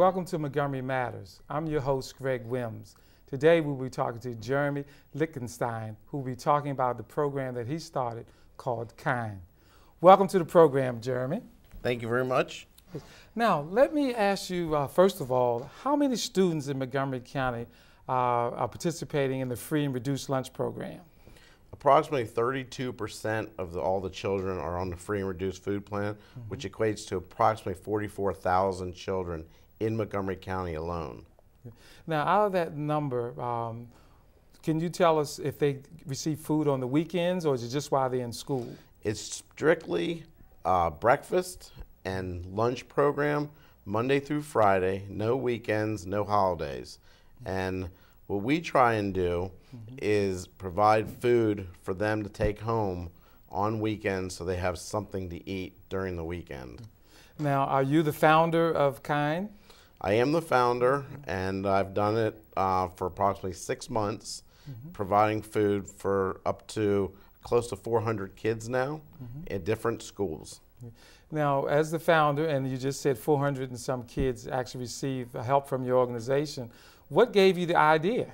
welcome to Montgomery Matters. I'm your host, Greg Wims. Today we'll be talking to Jeremy Lichtenstein, who will be talking about the program that he started called KIND. Welcome to the program, Jeremy. Thank you very much. Now, let me ask you, first of all, how many students in Montgomery County are participating in the free and reduced lunch program? Approximately 32% of all the children are on the free and reduced food plan, which equates to approximately 44,000 children in Montgomery County alone. Now, out of that number, can you tell us if they receive food on the weekends, or is it just while they're in school? It's strictly breakfast and lunch program, Monday through Friday, no weekends, no holidays. And what we try and do is provide food for them to take home on weekends so they have something to eat during the weekend. Now, are you the founder of KIND? I am the founder, and I've done it for approximately 6 months, providing food for up to close to 400 kids now at different schools. Now, as the founder, and you just said 400 and some kids actually receive help from your organization, what gave you the idea?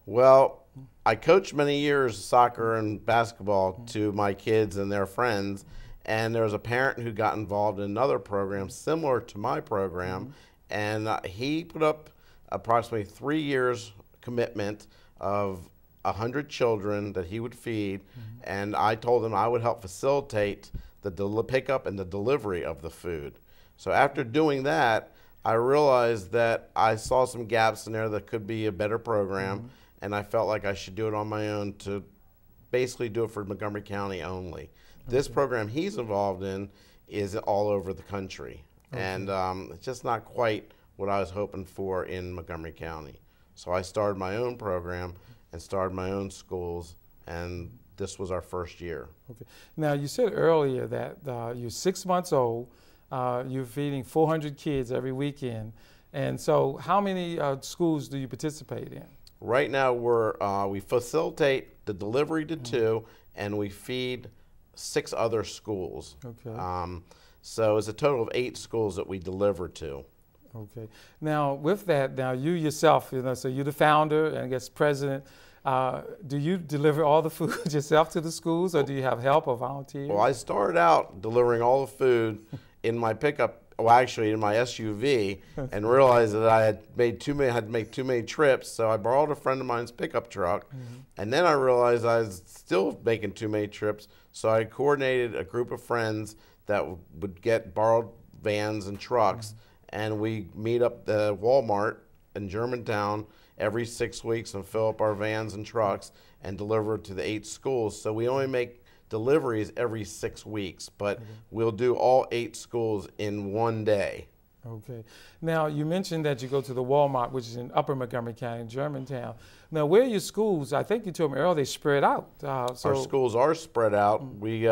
Well, I coached many years soccer and basketball to my kids and their friends, and there was a parent who got involved in another program similar to my program, and he put up approximately 3 years commitment of 100 children that he would feed, and I told him I would help facilitate the pickup and the delivery of the food. So after doing that, I realized that I saw some gaps in there that could be a better program, and I felt like I should do it on my own to basically do it for Montgomery County only. This program he's involved in is all over the country, and it's just not quite what I was hoping for in Montgomery County. So I started my own program and started my own schools, and this was our first year. Okay. Now, you said earlier that you're 6 months old, you're feeding 400 kids every weekend, and so how many schools do you participate in? Right now, we facilitate the delivery to 2, and we feed 6 other schools. Okay. So it's a total of 8 schools that we deliver to. Okay. Now, with that, now you yourself, so you're the founder and I guess president. Do you deliver all the food yourself to the schools, or do you have help or volunteers? Well, I started out delivering all the food in my pickup. Well, actually, in my SUV, and realized that I had made too many trips. So I borrowed a friend of mine's pickup truck, and then I realized I was still making too many trips. So I coordinated a group of friends that would get borrowed vans and trucks, and we meet up at Walmart in Germantown every 6 weeks and fill up our vans and trucks and deliver it to the 8 schools. So we only make deliveries every 6 weeks, but we'll do all 8 schools in one day. Okay. Now, you mentioned that you go to the Walmart, which is in Upper Montgomery County, Germantown. Now, where are your schools? I think you told me earlier they spread out. Our schools are spread out. We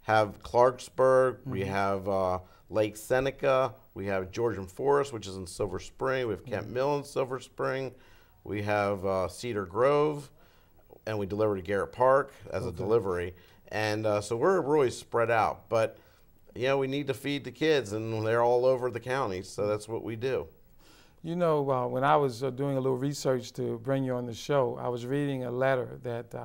have Clarksburg, we have Lake Seneca, we have Georgian Forest, which is in Silver Spring, we have Kent Mill in Silver Spring, we have Cedar Grove, and we deliver to Garrett Park as a delivery. And so we're really spread out, but you know, we need to feed the kids, and they're all over the county, so that's what we do. You know, when I was doing a little research to bring you on the show, I was reading a letter that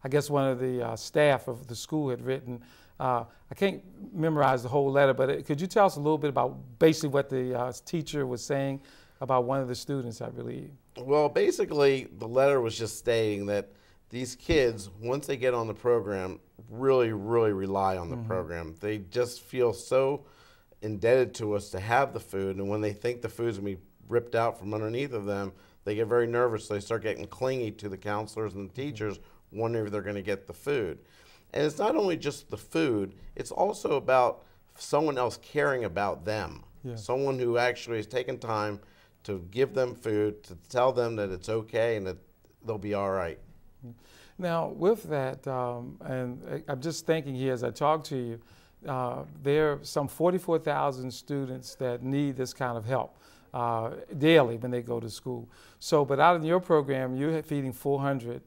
I guess one of the staff of the school had written. I can't memorize the whole letter, but could you tell us a little bit about basically what the teacher was saying about one of the students, I believe? Well, basically, the letter was just stating that these kids, once they get on the program, really rely on the program. They just feel so indebted to us to have the food, and when they think the food's going to be ripped out from underneath of them, they get very nervous. So they start getting clingy to the counselors and the teachers, wondering if they're going to get the food. And it's not only just the food, it's also about someone else caring about them. Yeah. Someone who actually has taken time to give them food, to tell them that it's okay and that they'll be all right. Now, with that, and I'm just thinking here as I talk to you, there are some 44,000 students that need this kind of help daily when they go to school. So, but out in your program, you're feeding 400.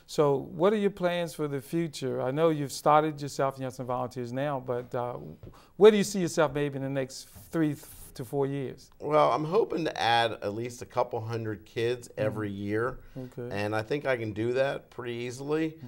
So what are your plans for the future? I know you've started yourself and you have some volunteers now, but where do you see yourself maybe in the next 3 to 4 years? Well, I'm hoping to add at least a couple hundred kids every year. Okay. And I think I can do that pretty easily.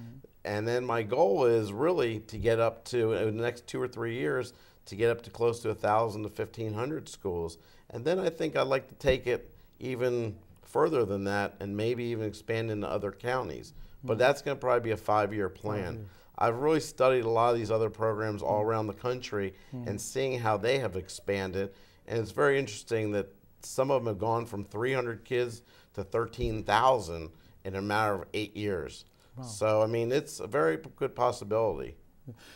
And then my goal is really to get up to, in the next 2 or 3 years, to get up to close to 1,000 to 1,500 schools. And then I think I'd like to take it even further than that and maybe even expand into other counties. But that's going to probably be a 5-year plan. I've really studied a lot of these other programs all around the country and seeing how they have expanded. And it's very interesting that some of them have gone from 300 kids to 13,000 in a matter of 8 years. Wow. So, I mean, it's a very good possibility.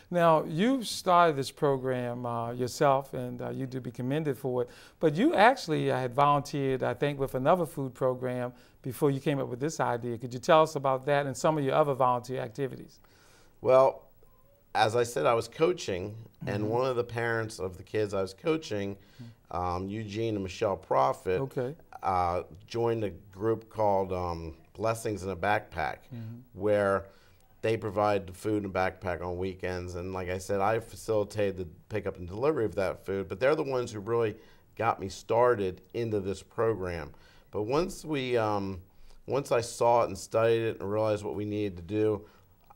Now, you started this program yourself, and you do be commended for it. But you actually had volunteered, I think, with another food program before you came up with this idea. Could you tell us about that and some of your other volunteer activities? Well, as I said, I was coaching, and one of the parents of the kids I was coaching, Eugene and Michelle Profit, joined a group called Blessings in a Backpack, where they provide the food and backpack on weekends. And like I said, I facilitated the pickup and delivery of that food, but they're the ones who really got me started into this program. But once I saw it and studied it and realized what we needed to do,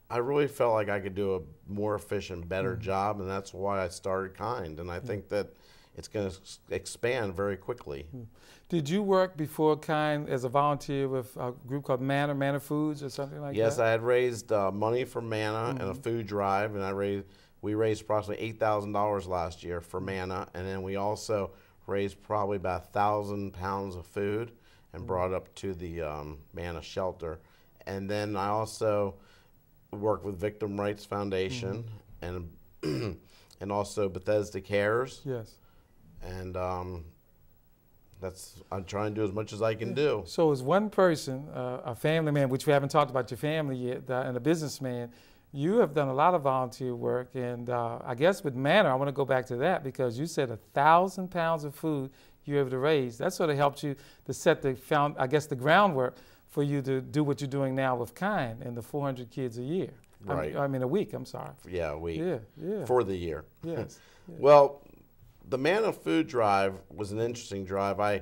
I really felt like I could do a more efficient, better job, and that's why I started Kind. And I think that it's going to expand very quickly. Did you work before Kind as a volunteer with a group called Manna Foods or something like that? Yes, I had raised money for Manna and a food drive, and we raised approximately $8,000 last year for Manna, and then we also raised probably about 1,000 pounds of food and brought it up to the Manna shelter. And then I also worked with Victim Rights Foundation and and also Bethesda Cares. Yes. And I'm trying to do as much as I can do. So as one person, a family man, which we haven't talked about your family yet, and a businessman, you have done a lot of volunteer work. And I guess with Manna, I want to go back to that because you said 1,000 pounds of food you were able to raise. That sort of helped you to set the groundwork for you to do what you're doing now with Kind and the 400 kids a year. Right. I mean a week, I'm sorry. Yeah, a week. Yeah. For the year. Yes. Well, the Manna Food Drive was an interesting drive. I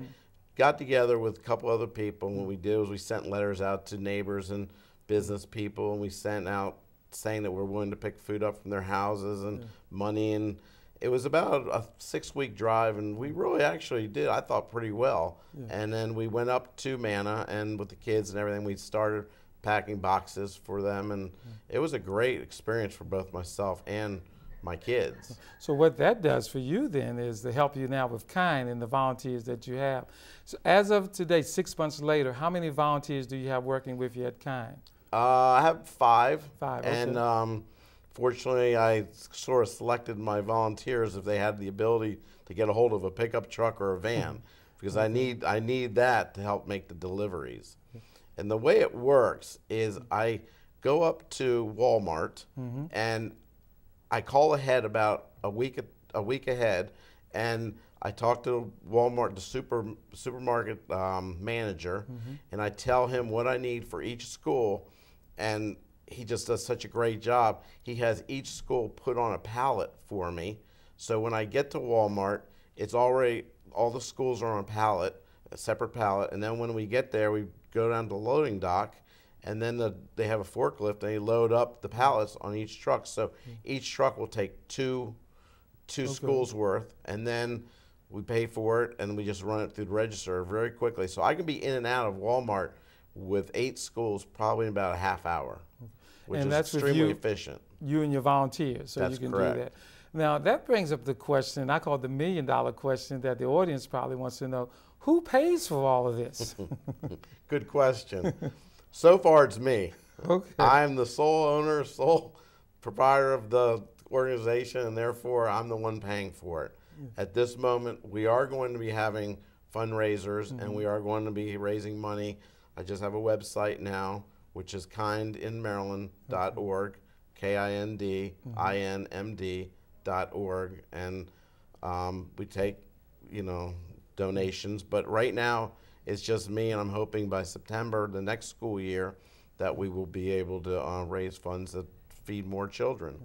got together with a couple other people, and what we did was we sent letters out to neighbors and business people, and we sent out saying that we're willing to pick food up from their houses and money. And it was about a 6-week drive, and we really actually did, I thought, pretty well. And then we went up to Manna, and with the kids and everything, we started packing boxes for them, and it was a great experience for both myself and my kids. So what that does for you then is to help you now with Kind and the volunteers that you have. So as of today, 6 months later, how many volunteers do you have working with you at Kind? I have 5. 5, okay. And fortunately, I sort of selected my volunteers if they had the ability to get a hold of a pickup truck or a van, because I need that to help make the deliveries. And the way it works is I go up to Walmart and I call ahead about a week ahead, and I talk to Walmart, the supermarket manager, and I tell him what I need for each school, and he just does such a great job. He has each school put on a pallet for me, so when I get to Walmart, it's already, all the schools are on a pallet, a separate pallet, and then when we get there, we go down to the loading dock, and then they have a forklift, and they load up the pallets on each truck. So each truck will take two schools worth, and then we pay for it, and we just run it through the register very quickly. So I can be in and out of Walmart with 8 schools probably in about a half hour, which is extremely efficient. You and your volunteers, so you can do that. Now that brings up the question, I call it the $1 million question that the audience probably wants to know: who pays for all of this? Good question. So far, it's me. Okay. I'm the sole owner, sole provider of the organization, and therefore I'm the one paying for it. At this moment, we are going to be having fundraisers, and we are going to be raising money. I just have a website now, which is kindinmaryland.org, KINDINMD.org, and we take, donations. But right now, it's just me, and I'm hoping by September, the next school year, that we will be able to raise funds that feed more children.